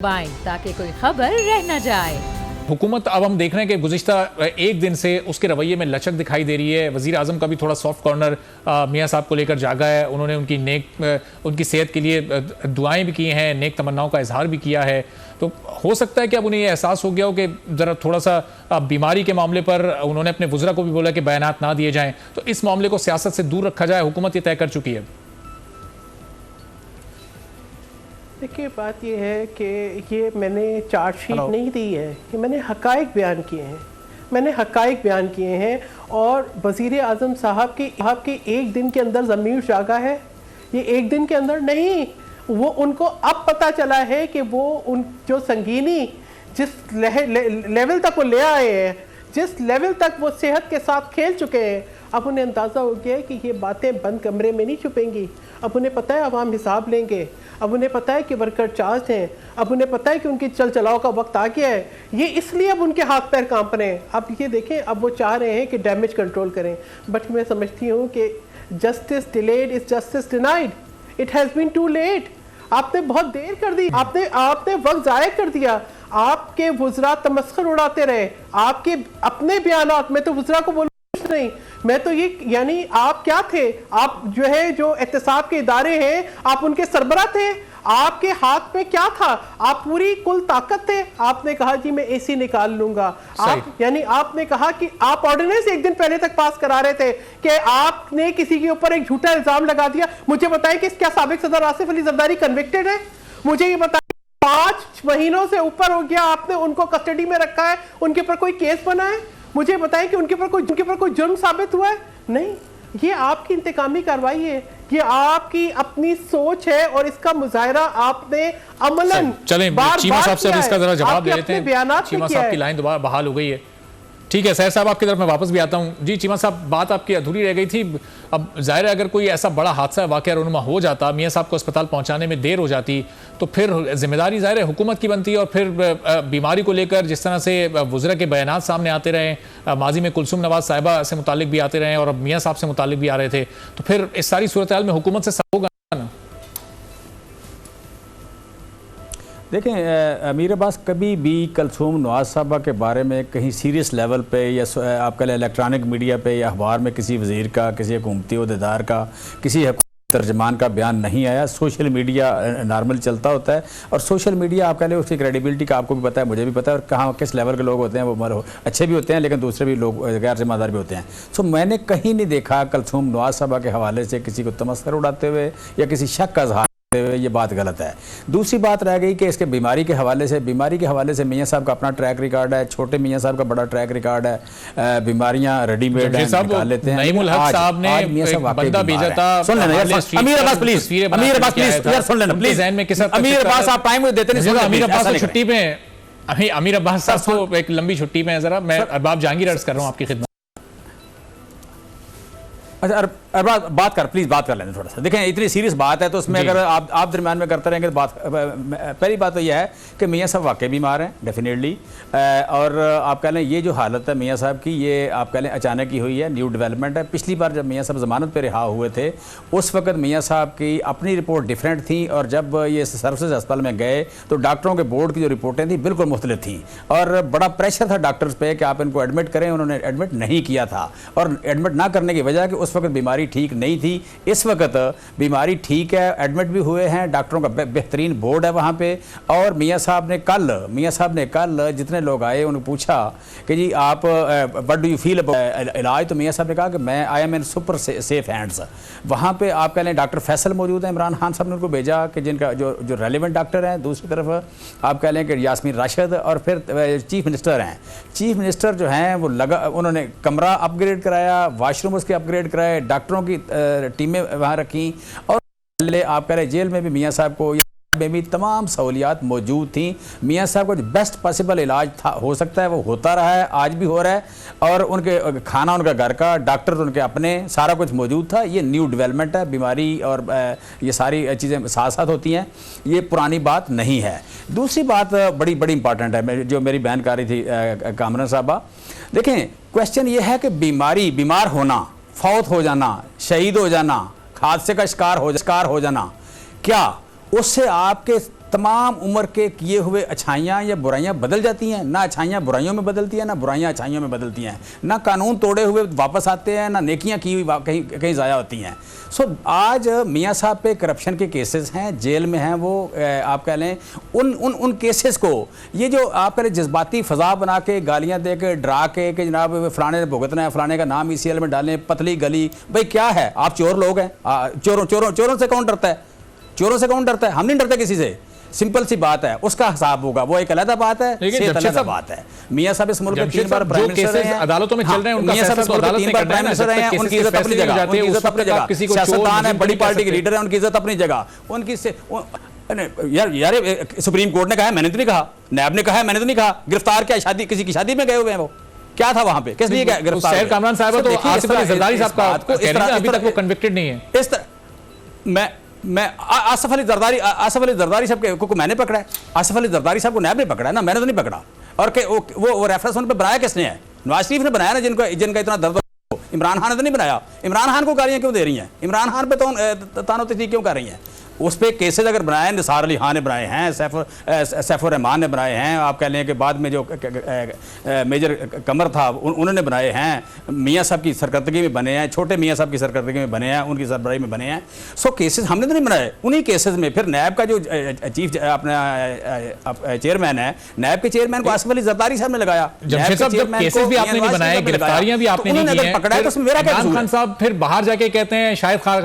दबाएं ताकि कोई खबर रह न जाए। हुकूमत अब हम देख रहे हैं कि गुज़िश्ता एक दिन से उसके रवैये में लचक दिखाई दे रही है। वज़ीर आज़म का भी थोड़ा सॉफ्ट कॉर्नर मियाँ साहब को लेकर जागा है। उन्होंने उनकी सेहत के लिए दुआएं भी की हैं, नेक तमन्नाओं का इजहार भी किया है। तो हो सकता है कि अब उन्हें ये एहसास हो गया हो कि ज़रा थोड़ा सा बीमारी के मामले पर उन्होंने अपने वज़रा को भी बोला कि बयानात ना दिए जाएँ, तो इस मामले को सियासत से दूर रखा जाए। हुकूमत ये तय कर चुकी है। देखिए, बात यह है कि ये मैंने चार्जशीट नहीं दी है, कि मैंने हकाइक बयान किए हैं। मैंने हकाइक बयान किए हैं और वज़ीर आज़म साहब के एक दिन के अंदर ज़मीर जागा है। ये एक दिन के अंदर नहीं, वो उनको अब पता चला है कि वो उन जो संगीनी जिस लेवल तक वो ले आए हैं, जिस लेवल तक वो सेहत के साथ खेल चुके हैं, अब उन्हें अंदाज़ा हो गया है कि ये बातें बंद कमरे में नहीं छुपेंगी। अब उन्हें पता है अवाम हिसाब लेंगे, अब उन्हें पता है कि वर्कर चार्ज हैं, अब उन्हें पता है कि उनकी चल चलाओ का वक्त आ गया है। ये इसलिए अब उनके हाथ पैर कांप रहे हैं। अब ये देखें, अब वो चाह रहे हैं कि डैमेज कंट्रोल करें, बट मैं समझती हूँ कि justice delayed is justice denied. It has been too late. आपने बहुत देर कर दी, आपने वक्त ज़ाया कर दिया। आपके वुज़रा तमस्खुर उड़ाते रहे, आपके अपने बयानात में तो वुज़रा को बोलो नहीं। मैं तो ये, यानी आप क्या थे? आप जो है जो एहतसाब के इदारे हैं, आप उनके सरबरा थे। आपके हाथ में क्या था? आप पूरी कुल ताकत थे। आपने कहा जी मैं एसी निकाल लूंगा। यानी आपने कहा कि आप ऑर्डिनेंस एक दिन पहले तक पास करा रहे थे कि आपने किसी के ऊपर एक झूठा इल्जाम लगा दिया। मुझे बताएं कि क्या साबिक सदर आसिफ अली जरदारी कन्विक्टेड है? मुझे ये बताएं, 5 महीनों से ऊपर हो गया आपने उनको कस्टडी में रखा है, उनके ऊपर कोई केस बना है? मुझे बताएं कि उनके ऊपर कोई जुर्म साबित हुआ है? नहीं। ये आपकी इंतकामी कार्रवाई है, ये आपकी अपनी सोच है और इसका मुजाहिरा आपने अमलन चीमा साहब से इसका जरा जवाब दे लेते हैं। चीमा साहब की लाइन दोबारा बहाल हो गई है। ठीक है सैयद साहब, आपकी तरफ मैं वापस भी आता हूं। जी चीमा साहब, बात आपकी अधूरी रह गई थी। अब जाहिर है अगर कोई ऐसा बड़ा हादसा वाकया रूनुमा हो जाता, मियाँ साहब को अस्पताल पहुंचाने में देर हो जाती, तो फिर जिम्मेदारी जाहिर है हुकूमत की बनती है। और फिर बीमारी को लेकर जिस तरह से वुज़रा के बयानात सामने आते रहे, माजी में कुलसुम नवाज साहिबा से मुतालिक भी आते रहे और अब मियाँ साहब से मुतालिक भी आ रहे थे, तो फिर इस सारी सूरत हाल में हुकूमत से सब होगा ना। देखें, अमीर अब्बास कभी भी कुलसुम नवाज साहबा के बारे में कहीं सीरियस लेवल पे या आपका इलेक्ट्रॉनिक मीडिया पे या अखबार में किसी वज़ीर का, किसी हुकूमती अहदेदार का, किसी तर्जमान का बयान नहीं आया। सोशल मीडिया नॉर्मल चलता होता है और सोशल मीडिया आप कह लें उसकी क्रेडिबिलिटी का आपको भी पता है, मुझे भी पता है, और कहाँ किस लेवल के लोग होते हैं। वो अच्छे भी होते हैं लेकिन दूसरे भी लोग गैर जिम्मेदार भी होते हैं। सो मैंने कहीं नहीं देखा कुलसुम नवाज साहबा के हवाले से किसी को तमस्खुर उड़ाते हुए या किसी शक का इज़हार, ये बात गलत है। दूसरी बात रह गई कि इसके बीमारी के हवाले से मियाँ साहब का अपना ट्रैक रिकॉर्ड है, छोटे मियाँ साहब का बड़ा ट्रैक रिकॉर्ड है। बीमारियां रेडीमेड निकाल लेते हैं। नईमुल हक साहब ने बंदा भेजा था। सुन लेना यार, अमीर अब्बास प्लीज यार सुन लेना प्लीज। अमीर अब्बास आप टाइम देते नहीं। अमीर अब्बास छुट्टी पे, अमीर अब्बास साहब एक लंबी छुट्टी में है। जरा मैं अरबाब जहांगीर अर्ज कर रहा हूँ आपकी खिदमत। अच्छा अरबाज बात कर, प्लीज़ बात कर लेना थोड़ा सा। देखें इतनी सीरियस बात है तो उसमें अगर आप दरम्यान में करते रहेंगे तो बात, पहली बात तो यह है कि मियाँ साहब वाकई बीमार हैं डेफिनेटली। और आप कह लें ये जो हालत है मियाँ साहब की, ये आप कह लें अचानक ही हुई है, न्यू डेवलपमेंट है। पिछली बार जब मियाँ साहब ज़मानत पर रिहा हुए थे उस वक्त मियाँ साहब की अपनी रिपोर्ट डिफरेंट थी, और जब ये सर्विसेज अस्पताल में गए तो डॉक्टरों के बोर्ड की जो रिपोर्टें थी बिल्कुल मुख्तलिफ थी और बड़ा प्रेशर था डॉक्टर्स पे कि आप इनको एडमिट करें। उन्होंने एडमिट नहीं किया था और एडमिट ना करने की वजह कि उस वक्त बीमारी ठीक नहीं थी। इस वक्त बीमारी ठीक है, एडमिट भी हुए हैं, डॉक्टरों का बेहतरीन बोर्ड है वहाँ पे। और मियाँ साहब ने कल जितने लोग आए उन्हें पूछा कि जी आप what do you feel about इलाज, तो मियाँ साहब ने कहा कि मैं I am in super safe hands. वहाँ पे आप कह लें डॉक्टर फैसल मौजूद है, इमरान खान साहब ने उनको भेजा कि जिनका जो रेलिवेंट डॉक्टर हैं। दूसरी तरफ आप कह लें कि यास्मीन राशिद, और फिर चीफ मिनिस्टर हैं। चीफ मिनिस्टर जो हैं वो उन्होंने कमरा अपग्रेड कराया, वाशरूम उसके अपग्रेड कराए, डॉक्टरों की टीमें वहाँ रखी, और आप कह रहे जेल में भी मियाँ साहब को में भी तमाम सहूलियात मौजूद थी। मियाँ साहब को जो बेस्ट पॉसिबल इलाज था हो सकता है वो होता रहा है, आज भी हो रहा है, और उनके खाना उनका घर का, डॉक्टर उनके अपने, सारा कुछ मौजूद था। ये न्यू डेवलपमेंट है, बीमारी और ये सारी चीज़ें साथ साथ होती हैं, ये पुरानी बात नहीं है। दूसरी बात बड़ी इंपॉर्टेंट है जो मेरी बहन कह रही थी कामरान साहबा। देखें क्वेश्चन ये है कि बीमार होना, फौत हो जाना, शहीद हो जाना, हादसे का शिकार हो जाना, क्या उससे आपके तमाम उम्र के किए हुए अच्छाइयाँ या बुराइयाँ बदल जाती हैं? ना अच्छाइयाँ बुराइयों में बदलती हैं, ना बुराइयाँ अच्छाइयों में बदलती हैं, ना कानून तोड़े हुए वापस आते हैं, ना नेकियाँ की हुई कहीं कहीं ज़ाया होती हैं। सो आज मियाँ साहब पे करप्शन के केसेस हैं, जेल में हैं वो, आप कह लें उन केसेस को ये जो आप कह लें जज्बाती फ़ज़ा बना के, गालियाँ दे के, डरा के कि जनाब फ़लाने ने भुगतना है, फ़लाने का नाम ECL में डालें, पतली गली, भाई क्या है? आप चोर लोग हैं, चोरों से कौन डरता है? चोरों से कौन डरता है? हम नहीं डरते किसी से। सिंपल सी बात है, उसका हिसाब होगा, वो एक अलग बात है, अलग बात है। मियां साहब इस मुल्क में 3 बार प्राइम मिनिस्टर रहे हैं, अदालतों में चल रहे हैं, उनका फैसला तो अदालत ने करना है ना, जब तक उनकी इज्जत अपनी जगह, उनकी इज्जत अपनी जगह, सियासतदान है, बड़ी पार्टी के लीडर है, उनकी इज्जत अपनी जगह, उनकी से यार सुप्रीम कोर्ट ने कहा, मैंने तो नहीं कहा, नैब ने कहा, मैंने तो नहीं कहा। गिरफ्तार क्या शादी, किसी की शादी में गए हुए हैं वो? क्या था वहां पे, किस लिए गिरफ्तार? सैयद कामरान साहब तो आसिफ अली जरदारी साहब का कह रहे हैं अभी तक वो कन्विक्टेड नहीं है। इस तरह मैं आसिफ अली जरदारी साहब को मैंने पकड़ा है, आसिफ अली जरदारी साहब को नैब ने पकड़ा है ना, मैंने तो नहीं पकड़ा। और वो रेफरेंस उन पे बनाया किसने है? नवाज शरीफ ने बनाया ना, जिनका इतना दर्द हो। इमरान खान ने तो नहीं बनाया। इमरान खान को गालियां क्यों दे रही हैं? इमरान खान पे तो तानो-तशी क्यों कर रही हैं? उस पर केसेज अगर बनाए, निसार अली खान ने बनाए हैं, सैफुर रहमान ने बनाए हैं, आप कह लें कि बाद में जो मेजर कमर था उन्होंने बनाए हैं, मियाँ साहब की सरकर्दगी में बने हैं, छोटे मियाँ साहब की सरकर्दगी में बने हैं, उनकी सरबराही में बने हैं। सो केसेस हमने तो नहीं बनाए। उन्हीं केसेस में फिर नैब का जो चीफ अपना चेयरमैन है, नैब के चेयरमैन को आसिफ अली जरदारी साहब ने लगाया। केसेस भी आपने नहीं बनाए, गिरफ्तारियां भी आपने नहीं की हैं। इमरान खान साहब फिर बाहर जाके कहते हैं, शाहिद खान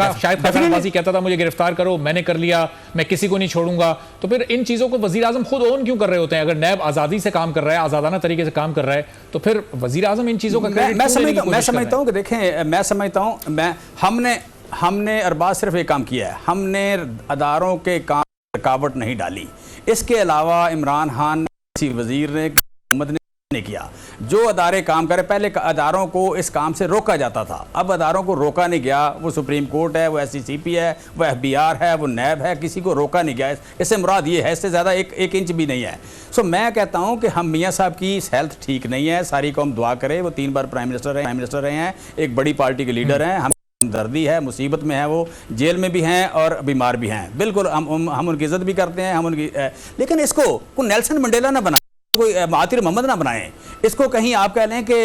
कहता था मुझे गिरफ्तार करो, मैंने कर लिया, मैं किसी को नहीं छोड़ूंगा। तो फिर इन चीजों को वजीर आजम खुद ओन क्यों कर रहे होते हैं? अगर नैब आजादी से काम कर रहा है, आजादाना तरीके से काम कर रहा है, तो फिर वजीर आजम इन चीजों का मैं समझता हूं कि देखें, मैं समझता हूं हमने अरबाज सिर्फ एक काम किया है, हमने अदारों के काम रुकावट नहीं डाली। इसके अलावा इमरान खान ने, किसी वजीर ने, हुकूमत ने किया। जो अदारे काम करे, पहले अदारों को इस काम से रोका जाता था, अब अदारों को रोका नहीं गया। वो सुप्रीम कोर्ट है, वो SCCP है, वो FBR है, वो नैब है, किसी को रोका नहीं गया। इससे मुराद ये है, इससे ज़्यादा एक इंच भी नहीं है। सो मैं कहता हूँ कि हम मियाँ साहब की हेल्थ ठीक नहीं है, सारी कौम दुआ करे। वो 3 बार प्राइम मिनिस्टर रहे हैं, एक बड़ी पार्टी के लीडर हैं, हम दर्दी है, मुसीबत में है, वो जेल में भी हैं और बीमार भी हैं। बिल्कुल हम उनकी इज्जत भी करते हैं, हम उनकी लेकिन इसको कोई नेल्सन मंडेला ना बनाए, कोई महातिर मोहम्मद ना बनाएं, इसको कहीं आप कह लें कि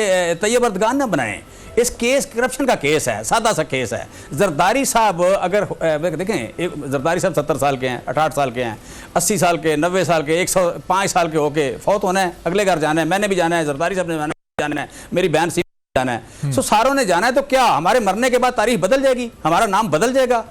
तैयब अर्दगान ना बनाएं। इस केस करप्शन का केस है, सादा सा केस है। जरदारी साहब अगर देखें, जरदारी साहब 70 साल के हैं, 68 साल के हैं, 80 साल के, 90 साल के, 105 साल के होके फौत होना है, अगले घर जाना है, मैंने भी जाना है, जरदारी साहब ने जाना है, मेरी बहन सी जाना है। सो सारों ने जाना है। तो क्या हमारे मरने के बाद तारीख बदल जाएगी? हमारा नाम बदल जाएगा?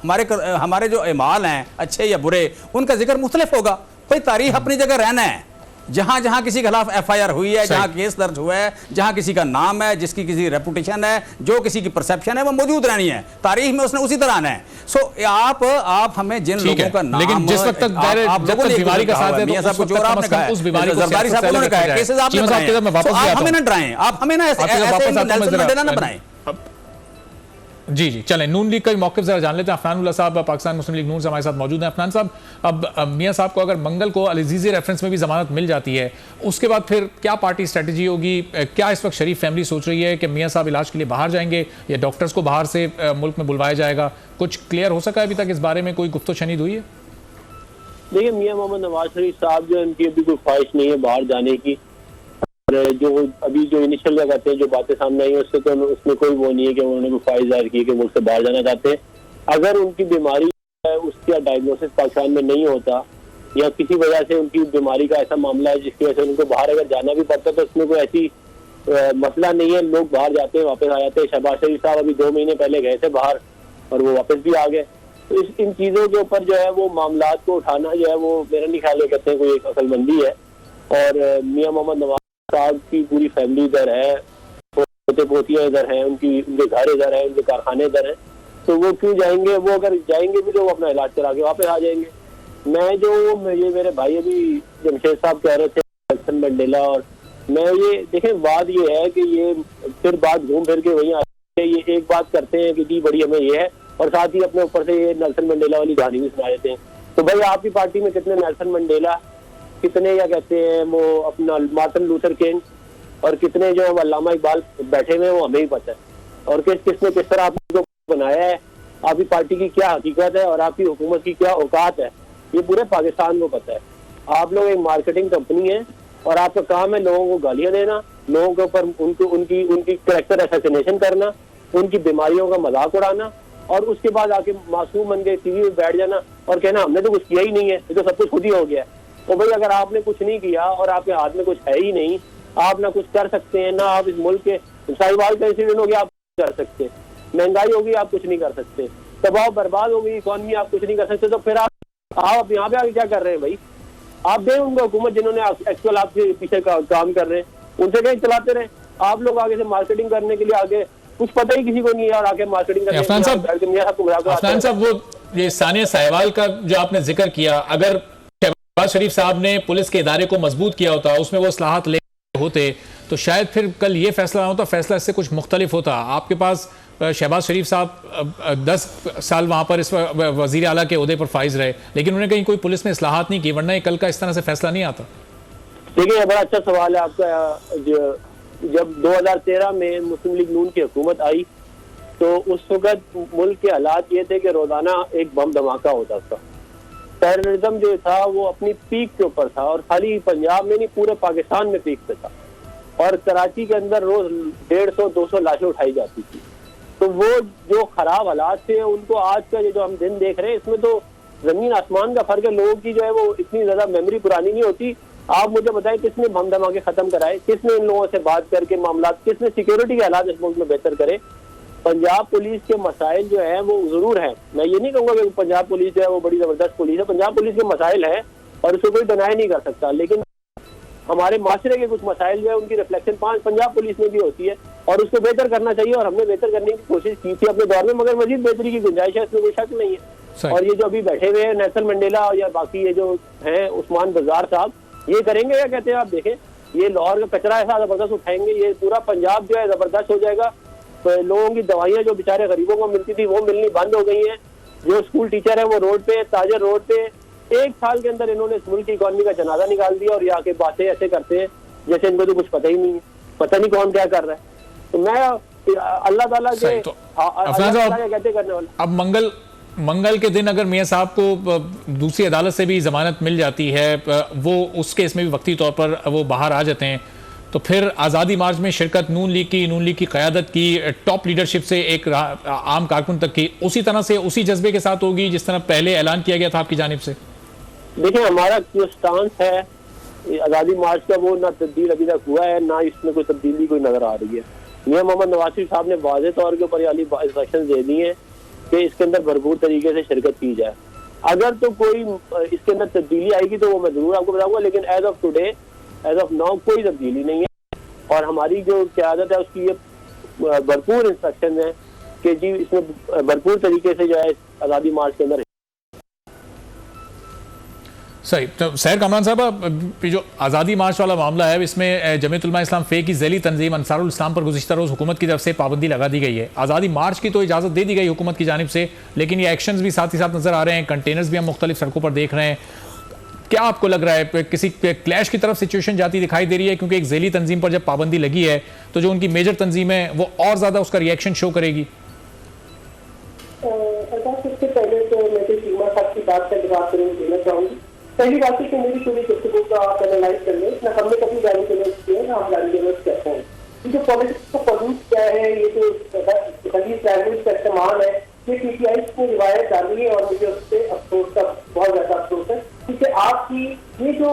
हमारे जो अमाल हैं, अच्छे या बुरे, उनका जिक्र मुख्तलिफ होगा। भाई तारीख अपनी जगह रहना है। जहां जहां किसी के खिलाफ FIR हुई है, जहां केस दर्ज हुआ है, जहां किसी का नाम है, जिसकी किसी रेपुटेशन है, जो किसी की परसेप्शन है, वो मौजूद रहनी है। तारीख में उसने उसी तरह आना है। सो आप हमें जिन लोगों का नाम, लेकिन जिस वक्त तक बीमारी का साथ है, मियां साहब को जो आपने कहा, उस बीमारी को जरदारी साहब ने कहा, केसेस आपने बनाए, आप हमें ना डराएं, आप हमें ना ऐसे नेल्सन मंडेला ना बनाएं। जी चलें, नून लीग का भी मौक़िफ़ ज़रा जान लेते हैं। अफनान उल्लाह साहब पाकिस्तान मुस्लिम लीग नून से हमारे साथ मौजूद हैं। अफनान साहब, अब मियाँ साहब को अगर मंगल को अल-अज़ीज़ी रेफरेंस में भी ज़मानत मिल जाती है, उसके बाद फिर क्या पार्टी स्ट्रेटजी होगी? क्या इस वक्त शरीफ फैमिली सोच रही है कि मियाँ साहब इलाज के लिए बाहर जाएंगे या डॉक्टर्स को बाहर से मुल्क में बुलवाया जाएगा? कुछ क्लियर हो सका है अभी तक इस बारे में? कोई गुफ्तगू हुई है? देखिए, मियाँ मोहम्मद नवाज शरीफ साहब जो, इनकी अभी कोई ख्वाहिश नहीं है बाहर जाने की। जो अभी जो इनिशियल क्या कहते हैं, जो बातें सामने आई हैं, उससे तो उसमें कोई वो नहीं है कि उन्होंने कोई ख्वाहिश जाहिर की कि मुल्क से बाहर जाना चाहते हैं। अगर उनकी बीमारी है, उसका डायग्नोसिस पाकिस्तान में नहीं होता, या किसी वजह से उनकी बीमारी का ऐसा मामला है जिसकी वजह से उनको बाहर अगर जाना भी पड़ता, तो उसमें कोई ऐसी मसला नहीं है। लोग बाहर जाते हैं, वापस आ जाते हैं। शहबाज शरीफ साहब अभी 2 महीने पहले गए थे बाहर और वो वापस भी आ गए। तो इन चीज़ों के ऊपर जो है वो मामलात को उठाना जो है वो मेरा नहीं ख्याल कहते हैं कोई एक अक्लमंदी है। और मियाँ मोहम्मद नवाज साहब की पूरी फैमिली इधर है, पोते पोतियाँ इधर हैं, उनके घर इधर है, उनके कारखाने इधर हैं, तो वो क्यों जाएंगे? वो अगर जाएंगे भी तो वो अपना इलाज करा के वापस आ जाएंगे। ये मेरे भाई अभी जमशेद साहब कह रहे थे नेल्सन मंडेला, और मैं ये देखें, बात ये है कि ये फिर बात घूम फिर के वहीं आते हैं। ये एक बात करते हैं कि दी बड़ी हमें ये है, और साथ ही अपने ऊपर से ये नेल्सन मंडेला वाली कहानी भी सुना देते हैं। तो भाई आपकी पार्टी में कितने नेल्सन मंडेला, कितने क्या कहते हैं वो अपना मार्टिन लूथर किंग, और कितने जो अल्लामा इकबाल बैठे हुए हैं, वो हमें ही पता है। और किसने किस तरह आपको बनाया है, आपकी पार्टी की क्या हकीकत है और आपकी हुकूमत की क्या औकात है। ये पूरे पाकिस्तान को पता है। आप लोग एक मार्केटिंग कंपनी है और आपका काम है लोगों को गालियां देना, लोगों के ऊपर उनकी कैरेक्टर असैसिनेशन करना, उनकी बीमारियों का मजाक उड़ाना, और उसके बाद आके मासूम बन के टीवी में बैठ जाना और कहना हमने तो कुछ किया ही नहीं है, ये तो सब कुछ खुद ही हो गया है। तो भाई अगर आपने कुछ नहीं किया और आपके हाथ में कुछ है ही नहीं, आप ना कुछ कर सकते हैं, ना आप इस मुल्क के साहिवाल का इंसिडेंट हो गया आप कर सकते हैं, महंगाई होगी आप कुछ नहीं कर सकते, तबाह बर्बाद हो गई इकॉनमी आप कुछ नहीं कर सकते, तो फिर आप यहाँ पे आगे क्या कर रहे हैं भाई? आप दें उनको हुकूमत जिन्होंने एक्चुअल आपके पीछे काम कर रहे हैं, उनसे कहीं चलाते रहे। आप लोग आगे से मार्केटिंग करने के लिए आगे कुछ पता ही किसी को नहीं है और आके मार्केटिंग करने अफनान साहब वो ये सानिया साहिवाल का जो आपने जिक्र किया, अगर शहबाज शरीफ साहब ने पुलिस के इदारे को मजबूत किया होता, उसमें वो इस्लाहात ले होते, तो शायद फिर कल ये फैसला ना होता, फैसला इससे कुछ मुख्तलिफ होता। आपके पास शहबाज शरीफ साहब 10 साल वहाँ पर इस वजीर आला के ओहदे पर फाइज रहे, लेकिन उन्हें कहीं कोई पुलिस ने इस्लाहात नहीं की, वरना ये कल का इस तरह से फैसला नहीं आता। देखिए बड़ा अच्छा सवाल है आपका। जब 2013 में मुस्लिम लीग नून की हुकूमत आई तो उस वक्त मुल्क के हालात ये थे कि रोजाना एक बम धमाका होता था। टेररिज्म जो था वो अपनी पीक के ऊपर था, और खाली पंजाब में नहीं पूरे पाकिस्तान में पीक पे था, और कराची के अंदर रोज 150-200 लाशें उठाई जाती थी। तो वो जो खराब हालात थे उनको आज का जो हम दिन देख रहे हैं, इसमें तो जमीन आसमान का फर्क है। लोगों की जो है वो इतनी ज्यादा मेमोरी पुरानी नहीं होती। आप मुझे बताएं किसने बम धमाके खत्म कराए, किसने इन लोगों से बात करके मामला, किसने सिक्योरिटी के हालात इस मुल्क में बेहतर करे? पंजाब पुलिस के मसाइल जो है वो जरूर है, मैं ये नहीं कहूँगा कि पंजाब पुलिस जो है वो बड़ी जबरदस्त पुलिस है, पंजाब पुलिस के मसाइल है और उसको कोई डिनाई नहीं कर सकता, लेकिन हमारे माशरे के कुछ मसाइल जो है उनकी रिफ्लेक्शन पंजाब पुलिस में भी होती है और उसको बेहतर करना चाहिए, और हमने बेहतर करने की कोशिश की थी अपने दौर में, मगर मजीद बेहतरी की गुंजाइश है, इसमें कोई शक नहीं है। और ये जो अभी बैठे हुए हैं नेल्सन मंडेला या बाकी ये जो है उस्मान बाजार साहब, ये करेंगे क्या कहते हैं? आप देखें, ये लाहौर का कचरा ऐसा जबरदस्त उठाएंगे, ये पूरा पंजाब जो है जबरदस्त हो जाएगा। तो लोगों की दवाइयाँ जो बेचारे गरीबों को मिलती थी वो मिलनी बंद हो गई हैं। जो स्कूल टीचर है वो रोड पे, ताजर रोड पे, 1 साल के अंदर इन्होंने इस मुल्क की इकॉनमी का जनाजा निकाल दिया, और यहाँ के बातें ऐसे करते हैं जैसे इनको तो कुछ पता ही नहीं है, पता नहीं कौन क्या कर रहा है। तो मैं अल्लाह ताला के कहते करने वाला। अब मंगल के दिन अगर मियां साहब को दूसरी अदालत से भी जमानत मिल जाती है, वो उस केस में भी वक्ती तौर पर वो बाहर आ जाते हैं, तो फिर आज़ादी मार्च में शिरकत नून लीग की क़यादत की टॉप लीडरशिप से एक आम कारकुन तक की उसी तरह से उसी जज्बे के साथ होगी जिस तरह पहले ऐलान किया गया था आपकी जानिब से? देखिए हमारा जो स्टांस है आज़ादी मार्च का वो ना तब्दील अभी तक हुआ है, ना इसमें कोई तब्दीली कोई नजर आ रही है। मियां मोहम्मद नवाज शरीफ साहब ने वाज़ेह तौर के ऊपर इंस्ट्रक्शन दे दी है कि इसके अंदर भरपूर तरीके से शिरकत की जाए। अगर तो कोई इसके अंदर तब्दीली आएगी तो वो मैं जरूर आपको बताऊंगा, लेकिन as of today, as of now कोई तब्दीली नहीं है, और हमारी जो क़यादत है उसकी ये भरपूर इंस्ट्रक्शन है कि जी इसमें भरपूर तरीके से जो है आज़ादी मार्च के अंदर। सही। तो सैर कामरान साहब, जो आज़ादी मार्च वाला मामला है इसमें जमीयत उलमा इस्लाम फ़े की ज़ैली तंजीम अंसारुल इस्लाम पर गुज़िश्ता रोज़ हुकूमत की तरफ से पाबंदी लगा दी गई है। आज़ादी मार्च की तो इजाज़त दे दी गई हुकूमत की जानिब से, लेकिन ये एक्शंस भी साथ ही साथ नज़र आ रहे हैं, कंटेनर्स भी हम मुख्तलिफ सड़कों पर देख रहे हैं। क्या आपको लग रहा है किसी क्लैश की तरफ सिचुएशन जाती दिखाई दे रही है? क्योंकि एक ज़ैली तंजीम पर जब पाबंदी लगी है तो जो उनकी मेजर तंजीम है वो और ज़्यादा उसका रिएक्शन शो करेगी। सबसे पहले तो मैं सीमा साहब की बात का जवाब देना चाहूँगी। पहली बात है कि मेरी पूरी गुफ्तगू का आप एनालाइज कर लें, ना हमने कभी गाली गलौज किया है, ना हम गाली गलौज करते हैं। ये जो पॉलिटिक्स को पॉल्यूट किया है, ये जो खलीज लैंग्वेज का इस्तेमाल है, ये पीटीआई की रिवायत डाली है, और मुझे उससे अफसोस का बहुत ज्यादा अफसोस है, क्योंकि आपकी ये जो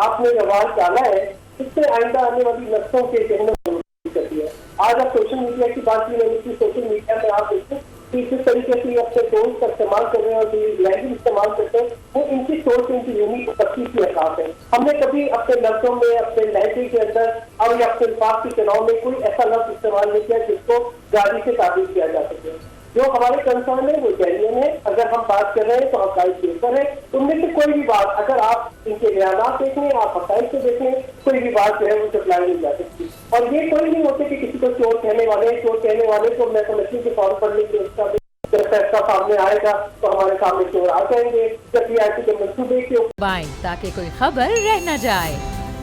आपने रवाज डाला है इससे आइंदा आने वाली नस्लों के जहनों में करती है। आज आप सोशल मीडिया की बात की, मैंने सोशल मीडिया में आप देखें कि जिस तरीके से अपने टोन का इस्तेमाल कर रहे हैं और जो लैंग्वेज इस्तेमाल करते हैं वो इनकी सोच, इनकी यूनिक तस्वीर की अहसास है। हमने कभी अपने लफ्जों में, अपने लहजे के अंदर और या अपने बात के चुनाव में कोई ऐसा लफ्ज इस्तेमाल नहीं किया जिसको गाली से ताबीर किया जा सके। जो हमारे कंसर्न है वो जेन्युइन है। अगर हम बात कर रहे हैं तो हकाइक के ऊपर है, उनमें से कोई भी बात अगर आप इनके बयानात देखें, आप हकाइक से देखें, कोई भी बात जो है वो सप्लाई नहीं जा सकती। और ये कोई नहीं होते कि किसी को चोर कहने वाले तो मैं समझती के तौर पर लेके उसका फैसला सामने आएगा तो हमारे सामने चोर आ जाएंगे, जब ये ऐसे के मंसूबे के ताकि कोई खबर रह न जाए।